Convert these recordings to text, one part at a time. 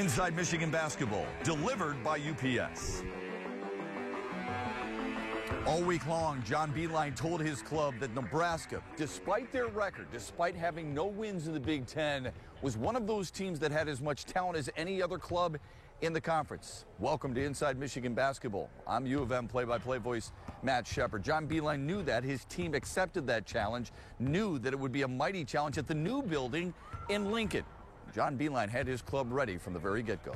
Inside Michigan Basketball, delivered by UPS. All week long, John Beilein told his club that Nebraska, despite their record, despite having no wins in the Big Ten, was one of those teams that had as much talent as any other club in the conference. Welcome to Inside Michigan Basketball. I'm U of M play-by-play voice Matt Shepard. John Beilein knew that. His team accepted that challenge, knew that it would be a mighty challenge at the new building in Lincoln. John Beilein had his club ready from the very get-go.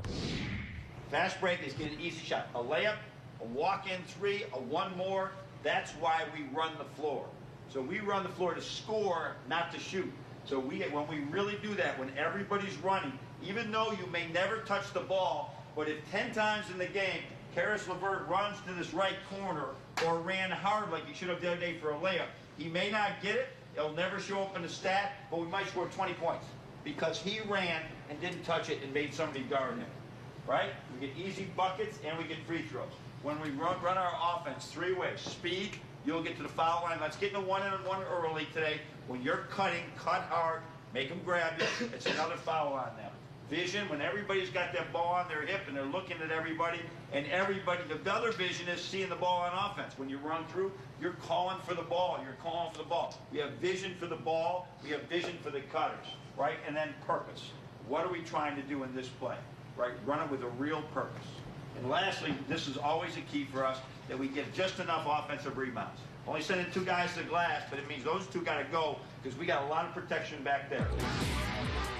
Fast break is getting an easy shot. A layup, a walk-in three, a one more. That's why we run the floor. So we run the floor to score, not to shoot. So when we really do that, when everybody's running, even though you may never touch the ball, but if 10 times in the game, Caris LeVert runs to this right corner or ran hard like he should have the other day for a layup, he may not get it. It'll never show up in the stat, but we might score 20 points because he ran and didn't touch it and made somebody guard him, right? We get easy buckets and we get free throws. When we run our offense three ways, speed, you'll get to the foul line. Let's get in the one-on-one early today. When you're cutting, cut hard, make them grab you. It's another foul on them. Vision, when everybody's got that ball on their hip and they're looking at everybody, and everybody, the other vision is seeing the ball on offense. When you run through, you're calling for the ball. You're calling for the ball. We have vision for the ball. We have vision for the cutters, right? And then purpose. What are we trying to do in this play, right? Run it with a real purpose. And lastly, this is always a key for us, that we get just enough offensive rebounds. Only sending two guys to the glass, but it means those two got to go because we got a lot of protection back there.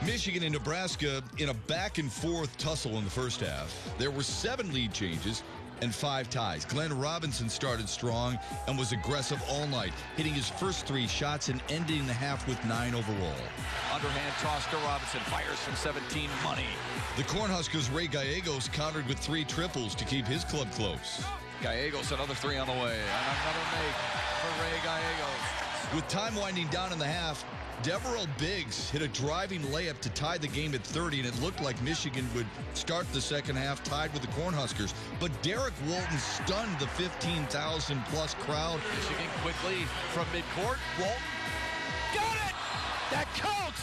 Michigan and Nebraska in a back-and-forth tussle in the first half. There were 7 lead changes and 5 ties. Glenn Robinson started strong and was aggressive all night, hitting his first 3 shots and ending the half with 9 overall. Underhand toss to Robinson, fires from 17, money. The Cornhuskers' Ray Gallegos countered with 3 triples to keep his club close. Gallegos, another 3 on the way, and another make for Ray Gallegos. With time winding down in the half, Deverell Biggs hit a driving layup to tie the game at 30, and it looked like Michigan would start the second half tied with the Cornhuskers. But Derek Walton stunned the 15,000-plus crowd. Michigan quickly from midcourt. Walton got it! That counts!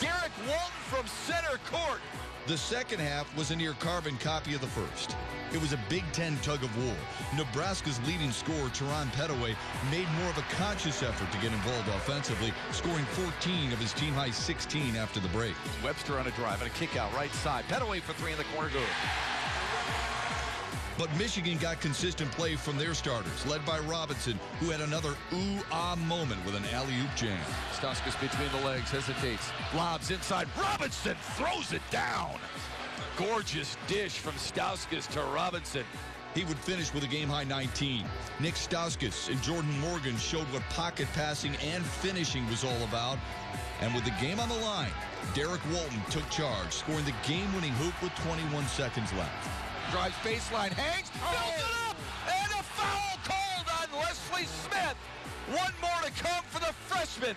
Derek Walton from center court. The second half was a near carbon copy of the first. It was a Big Ten tug-of-war. Nebraska's leading scorer, Teron Petaway, made more of a conscious effort to get involved offensively, scoring 14 of his team-high 16 after the break. Webster on a drive and a kick out right side. Petaway for 3 in the corner, good. But Michigan got consistent play from their starters, led by Robinson, who had another ooh-ah moment with an alley-oop jam. Stauskas between the legs, hesitates, lobs inside. Robinson throws it down. Gorgeous dish from Stauskas to Robinson. He would finish with a game-high 19. Nick Stauskas and Jordan Morgan showed what pocket passing and finishing was all about. And with the game on the line, Derek Walton took charge, scoring the game-winning hoop with 21 seconds left. Drives baseline, hangs, builds it up, and a foul called on Leslie Smith. 1 more to come for the freshman.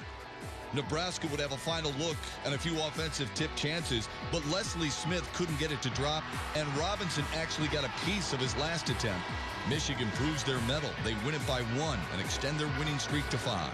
Nebraska would have a final look and a few offensive tip chances, but Leslie Smith couldn't get it to drop, and Robinson actually got a piece of his last attempt. Michigan proves their mettle. They win it by 1 and extend their winning streak to 5.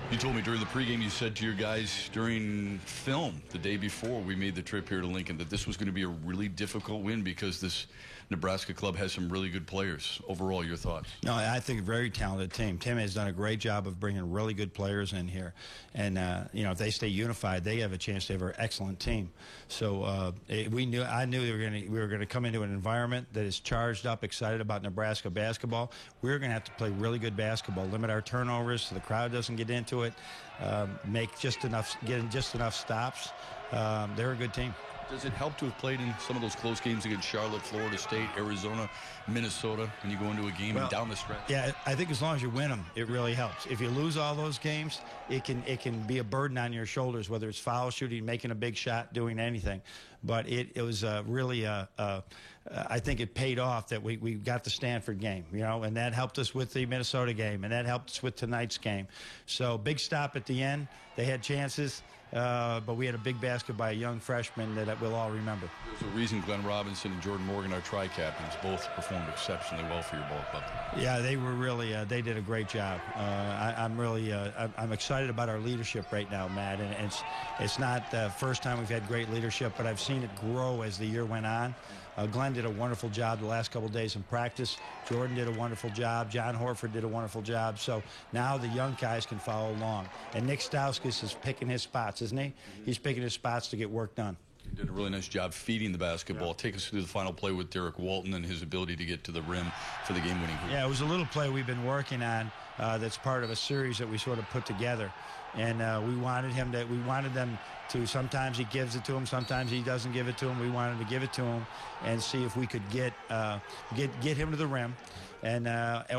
You told me during the pregame, you said to your guys during film the day before we made the trip here to Lincoln that this was going to be a really difficult win because this Nebraska club has some really good players. Overall, your thoughts? No, I think a very talented team. Tim has done a great job of bringing really good players in here. And, if they stay unified, they have a chance to have an excellent team. So I knew we were going to come into an environment that is charged up, excited about Nebraska basketball. We're going to have to play really good basketball, limit our turnovers so the crowd doesn't get into it, get just enough stops. They're a good team. Does it help to have played in some of those close games against Charlotte, Florida State, Arizona, Minnesota, and you go into a game and down the stretch? Yeah, I think as long as you win them, it really helps. If you lose all those games, it can be a burden on your shoulders, whether it's foul shooting, making a big shot, doing anything. But it was really, I think it paid off that we got the Stanford game, and that helped us with the Minnesota game, and that helped us with tonight's game. So big stop at the end. They had chances. but we had a big basket by a young freshman that we'll all remember. There's a reason Glenn Robinson and Jordan Morgan, our tri-captains, both performed exceptionally well for your ball club. Yeah, they were really, they did a great job. I'm excited about our leadership right now, Matt, and it's not the first time we've had great leadership, but I've seen it grow as the year went on. Glenn did a wonderful job the last couple of days in practice. Jordan did a wonderful job. John Horford did a wonderful job. So now the young guys can follow along. And Nick Stauskas is picking his spots, isn't he? He's picking his spots to get work done. You did a really nice job feeding the basketball. Yeah. Take us through the final play with Derek Walton and his ability to get to the rim for the game-winning hoop. Yeah, it was a little play we've been working on that's part of a series that we sort of put together. And we wanted them to, sometimes he gives it to him, sometimes he doesn't give it to him. We wanted to give it to him and see if we could get him to the rim and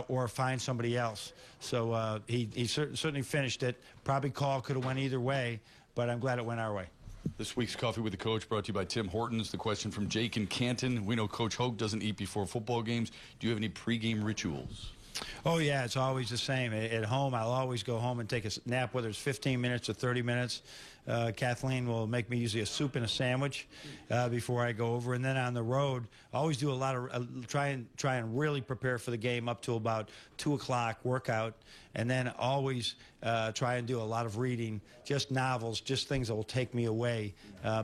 or find somebody else. So he certainly finished it. Probably call could have went either way, but I'm glad it went our way. This week's Coffee with the Coach brought to you by Tim Hortons. The question from Jake in Canton. We know Coach Hoke doesn't eat before football games. Do you have any pregame rituals? Oh, yeah, it's always the same. At home, I'll always go home and take a nap, whether it's 15 minutes or 30 minutes. Kathleen will make me usually a soup and a sandwich before I go over. And then on the road, I always do a lot of try and really prepare for the game up to about 2 o'clock workout. And then always try and do a lot of reading, just novels, just things that will take me away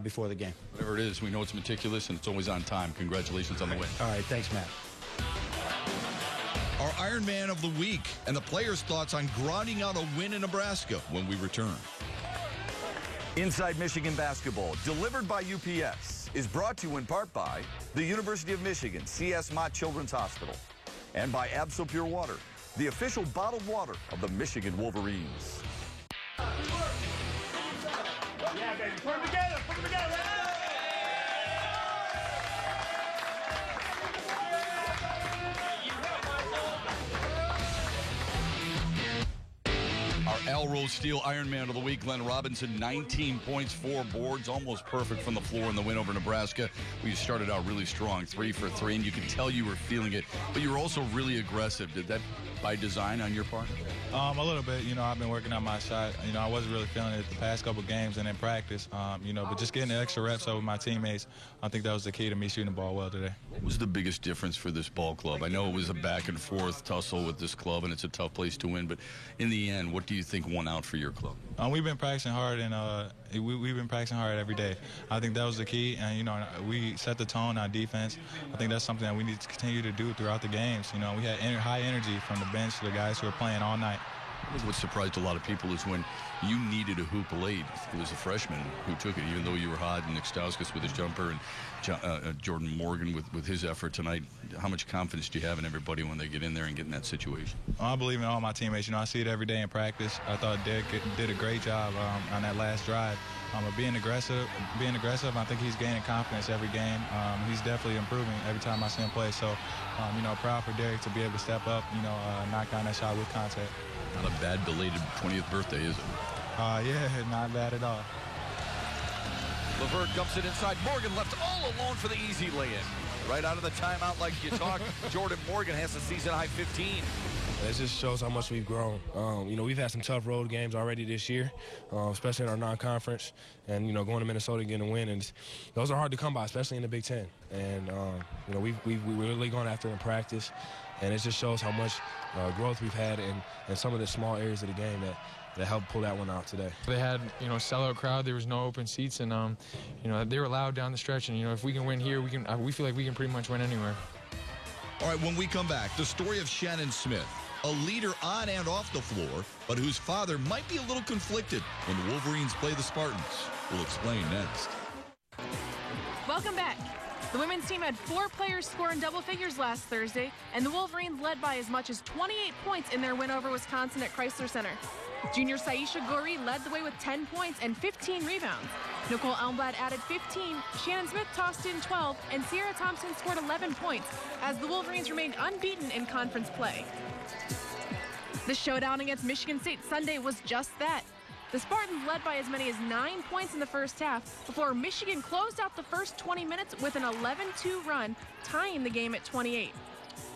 before the game. Whatever it is, we know it's meticulous and it's always on time. Congratulations on the win. All right, thanks, Matt. Our Iron Man of the Week and the players' thoughts on grinding out a win in Nebraska when we return. Inside Michigan Basketball, delivered by UPS, is brought to you in part by the University of Michigan C.S. Mott Children's Hospital and by Absol Pure Water, the official bottled water of the Michigan Wolverines. Yeah, baby, put them together, put them together. Our Al Rose Steel Iron Man of the Week, Glenn Robinson, 19 points, 4 boards, almost perfect from the floor in the win over Nebraska. We started out really strong, 3 for 3, and you could tell you were feeling it, but you were also really aggressive. Did that by design on your part? A little bit. You know, I've been working on my shot. You know, I wasn't really feeling it the past couple games and in practice. You know, but just getting the extra reps up with my teammates, I think that was the key to me shooting the ball well today. What was the biggest difference for this ball club? I know it was a back-and-forth tussle with this club, and it's a tough place to win, but in the end, what do you think won out for your club? We've been practicing hard, and we've been practicing hard every day. I think that was the key, and, you know, we set the tone on defense. I think that's something that we need to continue to do throughout the games. You know, we had high energy from the bench to the guys who were playing all night. What surprised a lot of people is when you needed a hoop late, it was a freshman who took it, even though you were hot, and Nick Stauskas with his jumper and Jordan Morgan with his effort tonight. How much confidence do you have in everybody when they get in there and get in that situation? I believe in all my teammates. You know, I see it every day in practice. I thought Derek did a great job on that last drive. Being aggressive, I think he's gaining confidence every game. He's definitely improving every time I see him play. So, you know, proud for Derek to be able to step up, you know, knock down that shot with contact. Not a bad belated 20th birthday, is it? Yeah, not bad at all. LeVert dumps it inside. Morgan left all alone for the easy lay-in. Right out of the timeout like you talked. Jordan Morgan has a season-high 15. It just shows how much we've grown. You know, we've had some tough road games already this year, especially in our non-conference. And, you know, going to Minnesota and getting a win, and those are hard to come by, especially in the Big Ten. And, you know, we're really going after in practice. And it just shows how much growth we've had in some of the small areas of the game that helped pull that one out today. They had, you know, sellout crowd. There was no open seats, and you know, they were loud down the stretch. And you know, if we can win here, we feel like we can pretty much win anywhere. All right, when we come back, the story of Shannon Smith, a leader on and off the floor, but whose father might be a little conflicted when the Wolverines play the Spartans. We'll explain next. Welcome back. The women's team had 4 players score in double figures last Thursday, and the Wolverines led by as much as 28 points in their win over Wisconsin at Chrysler Center. Junior Saisha Gori led the way with 10 points and 15 rebounds. Nicole Elmblad added 15, Shannon Smith tossed in 12, and Sierra Thompson scored 11 points as the Wolverines remained unbeaten in conference play. The showdown against Michigan State Sunday was just that. The Spartans led by as many as 9 points in the first half before Michigan closed out the first 20 minutes with an 11-2 run, tying the game at 28.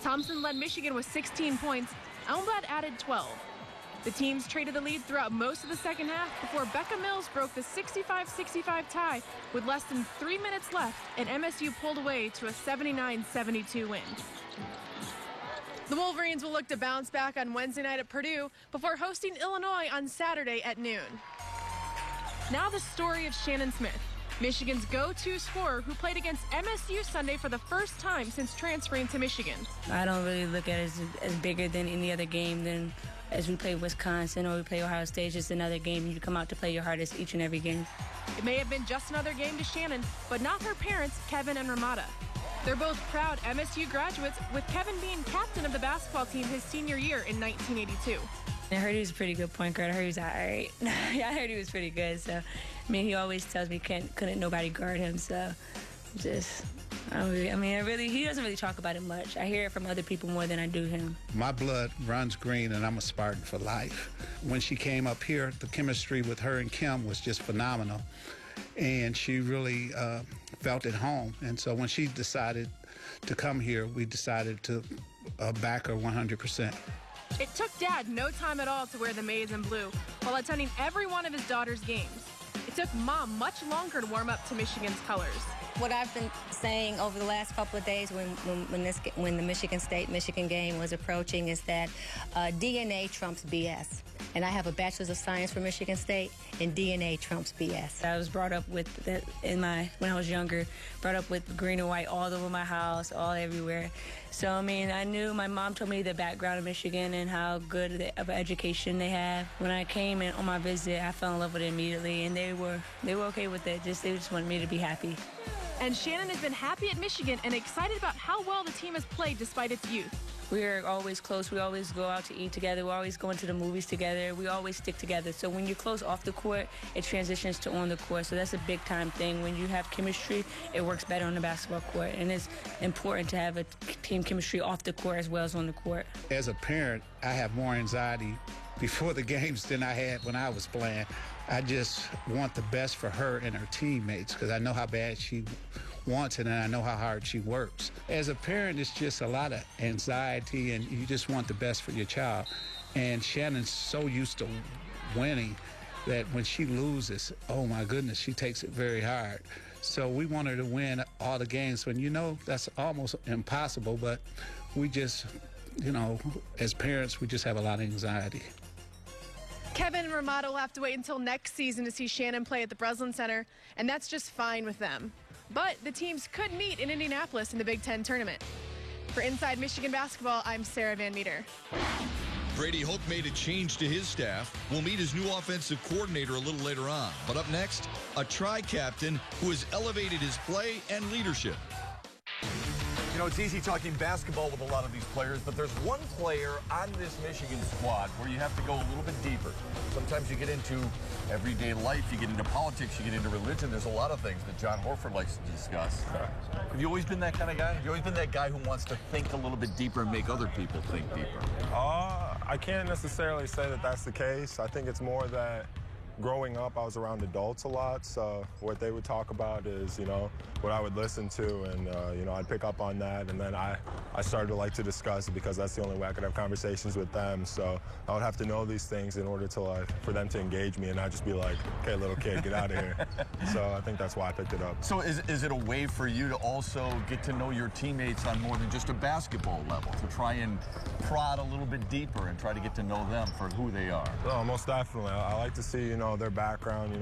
Thompson led Michigan with 16 points. Elmblad added 12. The teams traded the lead throughout most of the second half before Becca Mills broke the 65-65 tie with less than 3 minutes left, and MSU pulled away to a 79-72 win. The Wolverines will look to bounce back on Wednesday night at Purdue before hosting Illinois on Saturday at noon. Now the story of Shannon Smith, Michigan's go-to scorer who played against MSU Sunday for the first time since transferring to Michigan. I don't really look at it as bigger than any other game than as we play Wisconsin or we play Ohio State. It's just another game. You come out to play your hardest each and every game. It may have been just another game to Shannon, but not her parents, Kevin and Ramada. They're both proud MSU graduates, with Kevin being captain of the basketball team his senior year in 1982. I heard he was a pretty good point guard. I heard he was all right. I heard he was pretty good. So, I mean, he always tells me couldn't nobody guard him. So, just, he doesn't really talk about it much. I hear it from other people more than I do him. My blood runs green, and I'm a Spartan for life. When she came up here, the chemistry with her and Kim was just phenomenal, and she really felt at home. And so when she decided to come here, we decided to back her 100%. It took Dad no time at all to wear the maize and blue while attending every one of his daughter's games. It took Mom much longer to warm up to Michigan's colors. What I've been saying over the last couple of days when the Michigan State-Michigan game was approaching is that DNA trumps BS. And I have a bachelor's of science from Michigan State, and DNA trumps BS. I was brought up with that when I was younger, brought up with green and white all over my house, all everywhere. So, I mean, I knew my mom told me the background of Michigan and how good of an education they have. When I came in on my visit, I fell in love with it immediately, and they were okay with it. They just wanted me to be happy. And Shannon has been happy at Michigan and excited about how well the team has played despite its youth. We're always close. We always go out to eat together. We're always going to the movies together. We always stick together. So when you're close off the court, it transitions to on the court. So that's a big time thing. When you have chemistry, it works better on the basketball court. And it's important to have a team chemistry off the court as well as on the court. As a parent, I have more anxiety before the games than I had when I was playing. I just want the best for her and her teammates because I know how bad she wants it and I know how hard she works. As a parent, it's just a lot of anxiety and you just want the best for your child. And Shannon's so used to winning that when she loses, oh my goodness, she takes it very hard. So we want her to win all the games when you know that's almost impossible, but we just, as parents, we just have a lot of anxiety. Kevin and Ramada will have to wait until next season to see Shannon play at the Breslin Center, and that's just fine with them. But the teams could meet in Indianapolis in the Big Ten tournament. For Inside Michigan Basketball, I'm Sarah Van Meter. Brady Hoke made a change to his staff. We'll meet his new offensive coordinator a little later on. But up next, a tri-captain who has elevated his play and leadership. It's easy talking basketball with a lot of these players, but there's one player on this Michigan squad where you have to go a little bit deeper. Sometimes you get into everyday life, you get into politics, you get into religion. There's a lot of things that John Horford likes to discuss. Have you always been that kind of guy? Have you always been that guy who wants to think a little bit deeper and make other people think deeper? I can't necessarily say that that's the case. I think it's more that growing up, I was around adults a lot, so what they would talk about is, what I would listen to, and, I'd pick up on that, and then I started to like to discuss it because that's the only way I could have conversations with them, so I would have to know these things in order to, for them to engage me and not just be like, okay, little kid, get out of here. So I think that's why I picked it up. So is it a way for you to also get to know your teammates on more than just a basketball level, to try and prod a little bit deeper and try to get to know them for who they are? Oh, most definitely. I like to see, their background,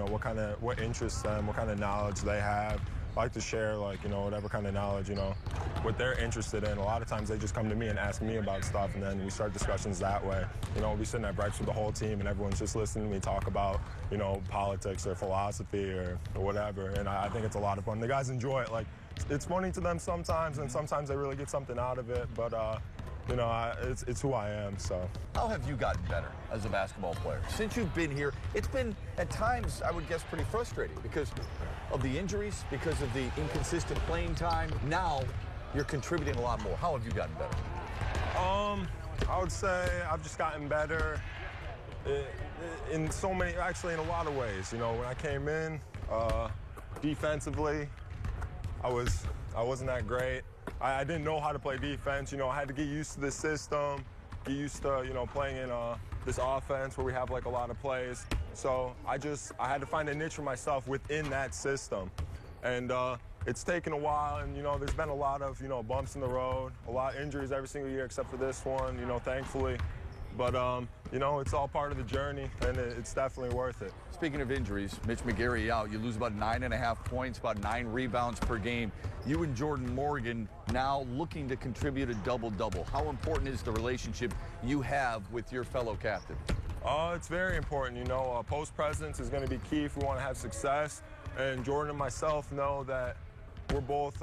what interests them, what kind of knowledge they have. I like to share, whatever kind of knowledge, what they're interested in. A lot of times they just come to me and ask me about stuff, and then we start discussions that way. We'll be sitting at breakfast with the whole team, and everyone's just listening to me talk about, politics or philosophy or whatever, and I think it's a lot of fun. The guys enjoy it. It's funny to them sometimes, and sometimes they really get something out of it, but it's who I am, so. How have you gotten better as a basketball player? Since you've been here, it's been, at times, I would guess, pretty frustrating because of the injuries, because of the inconsistent playing time. Now, you're contributing a lot more. How have you gotten better? I would say I've just gotten better in so many, actually in a lot of ways. When I came in, defensively, I wasn't that great. I didn't know how to play defense. I had to get used to the system, get used to, you know, playing in this offense where we have like a lot of plays. So I had to find a niche for myself within that system. And it's taken a while, and, you know, there's been a lot of, you know, bumps in the road, a lot of injuries every single year except for this one, you know, thankfully. But, you know, it's all part of the journey, and it's definitely worth it. Speaking of injuries, Mitch McGary out. You lose about 9.5 points, about 9 rebounds per game. You and Jordan Morgan now looking to contribute a double-double. How important is the relationship you have with your fellow captain? It's very important. You know, post presence is going to be key if we want to have success. And Jordan and myself know that we're both,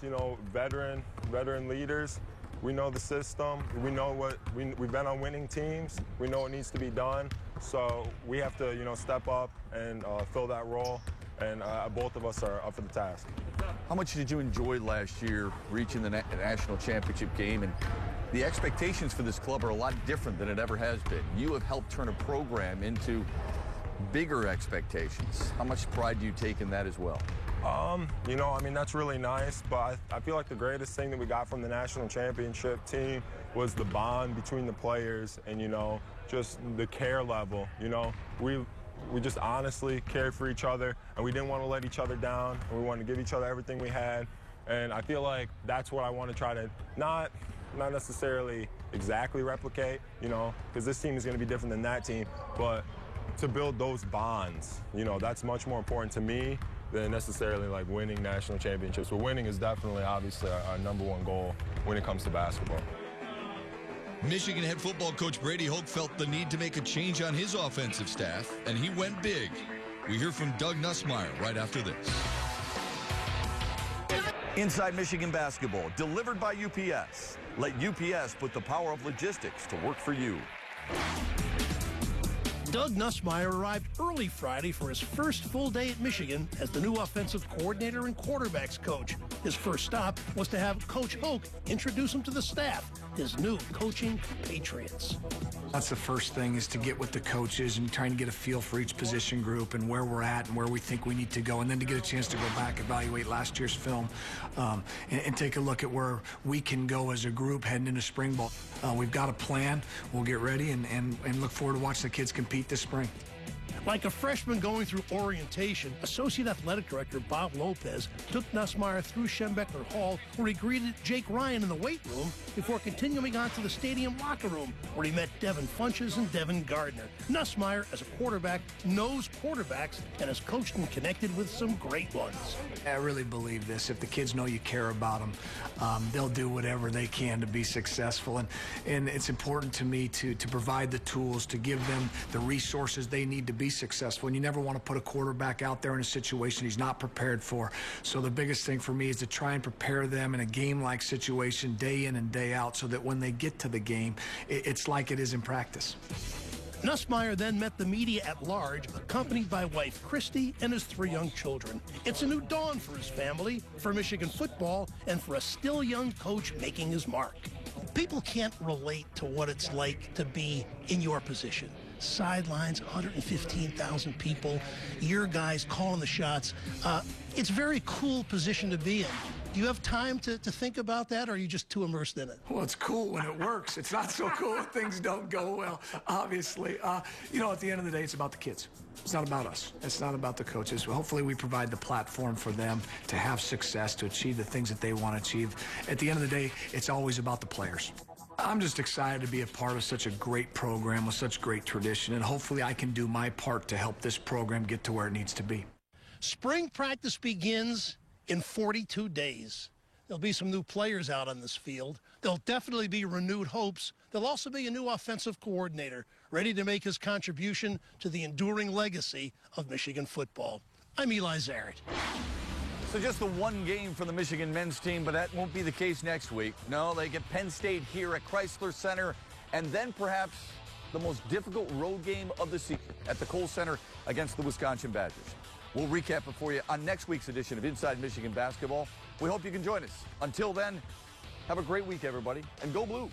you know, veteran leaders. We know the system. We know what we've been on winning teams. We know what needs to be done. So we have to, you know, step up and fill that role. And both of us are up for the task. How much did you enjoy last year reaching the national championship game? And the expectations for this club are a lot different than it ever has been. You have helped turn a program into bigger expectations. How much pride do you take in that as well? You know, I mean, that's really nice, but I feel like the greatest thing that we got from the national championship team was the bond between the players and, you know, just the care level. You know, we just honestly cared for each other, and we didn't want to let each other down, and we wanted to give each other everything we had. And I feel like that's what I want to try to not necessarily exactly replicate, you know, because this team is going to be different than that team, but to build those bonds, you know, that's much more important to me than necessarily like winning national championships. But winning is definitely, obviously, our #1 goal when it comes to basketball. Michigan head football coach Brady Hoke felt the need to make a change on his offensive staff, and he went big. We hear from Doug Nussmeier right after this. Inside Michigan basketball, delivered by UPS. Let UPS put the power of logistics to work for you. Doug Nussmeier arrived early Friday for his first full day at Michigan as the new offensive coordinator and quarterbacks coach. His first stop was to have Coach Hoke introduce him to the staff, his new coaching compatriots. That's the first thing, is to get with the coaches and trying to get a feel for each position group and where we're at and where we think we need to go, and then to get a chance to go back, evaluate last year's film, and take a look at where we can go as a group heading into spring ball. We've got a plan. We'll get ready and look forward to watching the kids compete this spring. Like a freshman going through orientation, Associate Athletic Director Bob Lopez took Nussmeier through Schembechler Hall, where he greeted Jake Ryan in the weight room before continuing on to the stadium locker room, where he met Devin Funches and Devin Gardner. Nussmeier, as a quarterback, knows quarterbacks and has coached and connected with some great ones. I really believe this. If the kids know you care about them, they'll do whatever they can to be successful. And it's important to me to provide the tools, to give them the resources they need to be successful. And you never want to put a quarterback out there in a situation he's not prepared for. So the biggest thing for me is to try and prepare them in a game-like situation day in and day out, so that when they get to the game, it's like it is in practice. Nussmeier then met the media at large, accompanied by wife Christy and his 3 young children. It's a new dawn for his family, for Michigan football, and for a still young coach making his mark. People can't relate to what it's like to be in your position. Sidelines, 115,000 people, your guys calling the shots. It's a very cool position to be in. Do you have time to think about that, or are you just too immersed in it? Well, it's cool when it works. It's not so cool when things don't go well, obviously. You know, at the end of the day, it's about the kids. It's not about us. It's not about the coaches. Hopefully, we provide the platform for them to have success, to achieve the things that they want to achieve. At the end of the day, it's always about the players. I'm just excited to be a part of such a great program with such great tradition, and hopefully I can do my part to help this program get to where it needs to be. Spring practice begins in 42 days. There'll be some new players out on this field. There'll definitely be renewed hopes. There'll also be a new offensive coordinator ready to make his contribution to the enduring legacy of Michigan football. I'm Eli Zaret. So just the one game for the Michigan men's team, but that won't be the case next week. No, they get Penn State here at Chrysler Center, and then perhaps the most difficult road game of the season at the Kohl Center against the Wisconsin Badgers. We'll recap it for you on next week's edition of Inside Michigan Basketball. We hope you can join us. Until then, have a great week, everybody, and go blue.